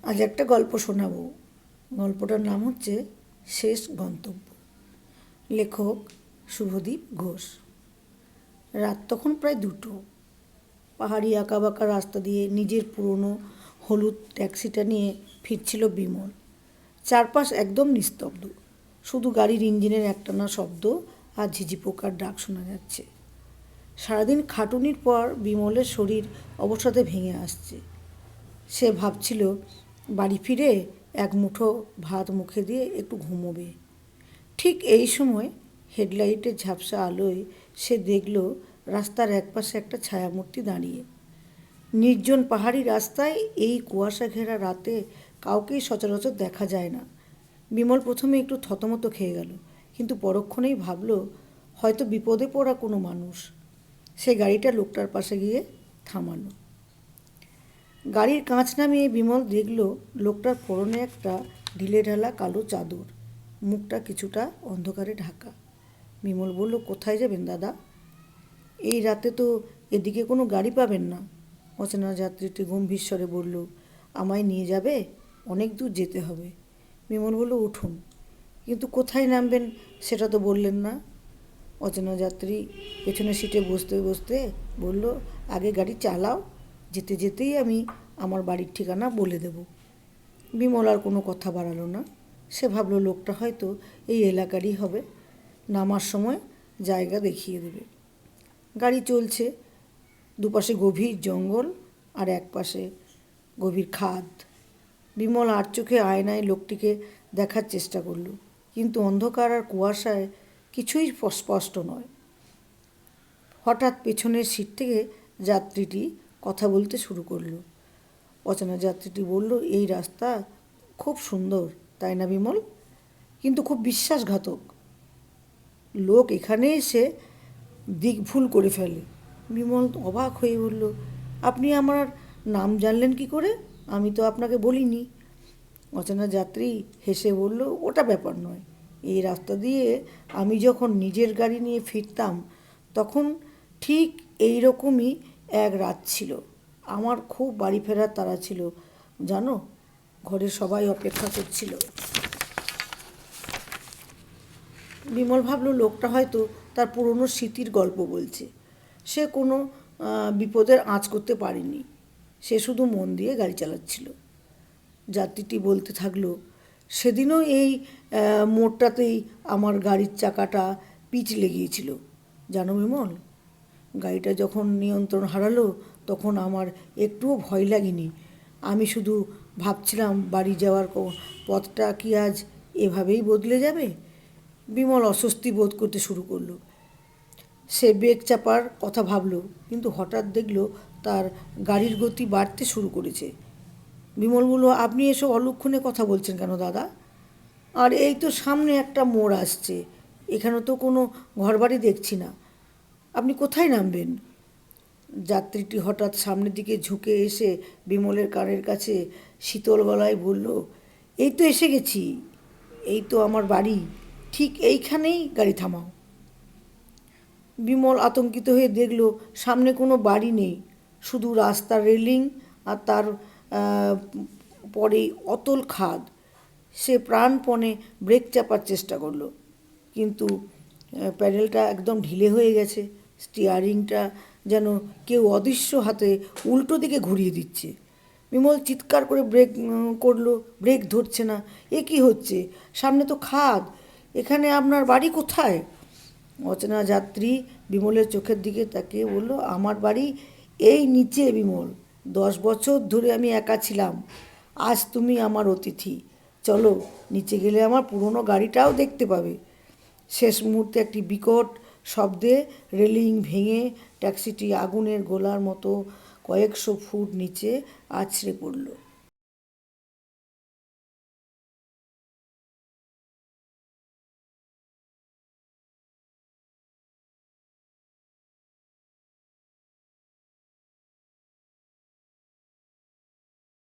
আজ একটা গল্প শোনাবো। গল্পটার নাম হচ্ছে শেষ গন্তব্য। লেখক শুভদীপ ঘোষ। রাত তখন প্রায় 2টো। পাহাড়ি আঁকাবাঁকা রাস্তা দিয়ে নিজের পুরনো হলুদ ট্যাক্সিটা নিয়ে ফিরছিল বিমল। চারপাশ একদম নিস্তব্ধ, শুধু গাড়ির ইঞ্জিনের একটানা শব্দ আর ঝিঝি পোকার ডাক শোনা যাচ্ছে। সারাদিন খাটুনির পর বিমলের শরীর অবসাদে ভেঙে আসছে। সে ভাবছিল বাড়ি ফিরে এক মুঠো ভাত মুখে দিয়ে একটু ঘুমোবে। ঠিক এই সময় হেডলাইটের ঝাপসা আলোয় সে দেখল রাস্তার একপাশে একটা ছায়ামূর্তি দাঁড়িয়ে। নির্জন পাহাড়ি রাস্তায় এই কুয়াশা ঘেরা রাতে কাউকেই সচরাচর দেখা যায় না। বিমল প্রথমে একটু থতমত খেয়ে গেল, কিন্তু পরক্ষণেই ভাবল হয়তো বিপদে পড়া কোনো মানুষ। সে গাড়িটা লোকটার পাশে গিয়ে থামালো। গাড়ির কাঁচ নামিয়ে বিমল দেখল লোকটার পরনে একটা ঢিলেঢালা কালো চাদর, মুখটা কিছুটা অন্ধকারে ঢাকা। বিমল বলল, কোথায় যাবেন দাদা? এই রাতে তো এদিকে কোনো গাড়ি পাবেন না। অচেনা যাত্রীটি গম্ভীর স্বরে বলল, আমায় নিয়ে যাবে? অনেক দূর যেতে হবে। বিমল বলল, উঠুন। কিন্তু কোথায় নামবেন সেটা তো বললেন না। অচেনা যাত্রী পেছনের সিটে বসতে বসতে বলল, আগে গাড়ি চালাও, যেতে যেতেই আমি আমার বাড়ির ঠিকানা বলে দেব। বিমল আর কোনো কথা বাড়ালো না। সে ভাবলো লোকটা হয়তো এই এলাকারই হবে, নামার সময় জায়গা দেখিয়ে দেবে। গাড়ি চলছে। দুপাশে গভীর জঙ্গল আর এক পাশে গভীর খাদ। বিমল আর চোখে আয়নায় লোকটিকে দেখার চেষ্টা করল, কিন্তু অন্ধকার আর কুয়াশায় কিছুই স্পষ্ট নয়। হঠাৎ পেছনের সিট থেকে যাত্রীটি কথা বলতে শুরু করলো। অচেনা যাত্রীটি বলল, এই রাস্তা খুব সুন্দর, তাই না বিমল? কিন্তু খুব বিশ্বাসঘাতক। লোক এখানে এসে দিক ভুল করে ফেলে। বিমল অবাক হয়ে বলল, আপনি আমার নাম জানলেন কি করে? আমি তো আপনাকে বলিনি। অচেনা যাত্রী হেসে বলল, ওটা ব্যাপার নয়। এই রাস্তা দিয়ে আমি যখন নিজের গাড়ি নিয়ে ফিরতাম তখন ঠিক এই রকমই এক রাত ছিল। আমার খুব বাড়ি ফেরার তাড়া ছিল জানো, ঘরে সবাই অপেক্ষা করছিল। বিমল ভাবল লোকটা হয়তো তার পুরনো স্মৃতির গল্প বলছে। সে কোনো বিপদের আঁচ করতে পারেনি। সে শুধু মন দিয়ে গাড়ি চালাচ্ছিল। যাত্রীটি বলতে থাকলো, সেদিনও এই মোড়টাতেই আমার গাড়ির চাকাটা পিচ লেগিয়েছিল জানো বিমল। গাড়িটা যখন নিয়ন্ত্রণ হারালো তখন আমার একটুও ভয় লাগেনি। আমি শুধু ভাবছিলাম বাড়ি যাওয়ার পথটা কি আজ এভাবেই বদলে যাবে। বিমল অস্বস্তি বোধ করতে শুরু করলো। সে ব্রেক চাপার কথা ভাবলো, কিন্তু হঠাৎ দেখলো তার গাড়ির গতি বাড়তে শুরু করেছে। বিমল বলল, আপনি এসব অলক্ষণে কথা বলছেন কেন দাদা? আর এই তো সামনে একটা মোড় আসছে, এখানে তো কোনো ঘরবাড়ি দেখছি না। আপনি কোথায় নামবেন? যাত্রীটি হঠাৎ সামনের দিকে ঝুঁকে এসে বিমলের কানের কাছে শীতল গলায় বলল, এই তো এসে গেছি, এই তো আমার বাড়ি, ঠিক এইখানেই গাড়ি থামাও। বিমল আতঙ্কিত হয়ে দেখল সামনে কোনো বাড়ি নেই, শুধু রাস্তার রেলিং আর তার পরেই অতল খাদ। সে প্রাণপণে ব্রেক চাপার চেষ্টা করলো, কিন্তু প্যাডেলটা একদম ঢিলে হয়ে গেছে। স্টিয়ারিংটা যেন কেউ অদৃশ্য হাতে উল্টো দিকে ঘুরিয়ে দিচ্ছে। বিমল চিৎকার করে ব্রেক করলো, ব্রেক ধরছে না। এ কী হচ্ছে? সামনে তো খাদ, এখানে আপনার বাড়ি কোথায়? অচেনা যাত্রী বিমলের চোখের দিকে তাকিয়ে বলল, আমার বাড়ি এই নিচে বিমল। 10 বছর ধরে আমি একা ছিলাম, আজ তুমি আমার অতিথি। চলো, নিচে গেলে আমার পুরনো গাড়িটাও দেখতে পাবে। শেষ মুহূর্তে একটি বিকট শব্দে রেলিং ভেঙে ট্যাক্সিটি আগুনের গোলার মতো কয়েকশো ফুট নিচে আছড়ে পড়ল।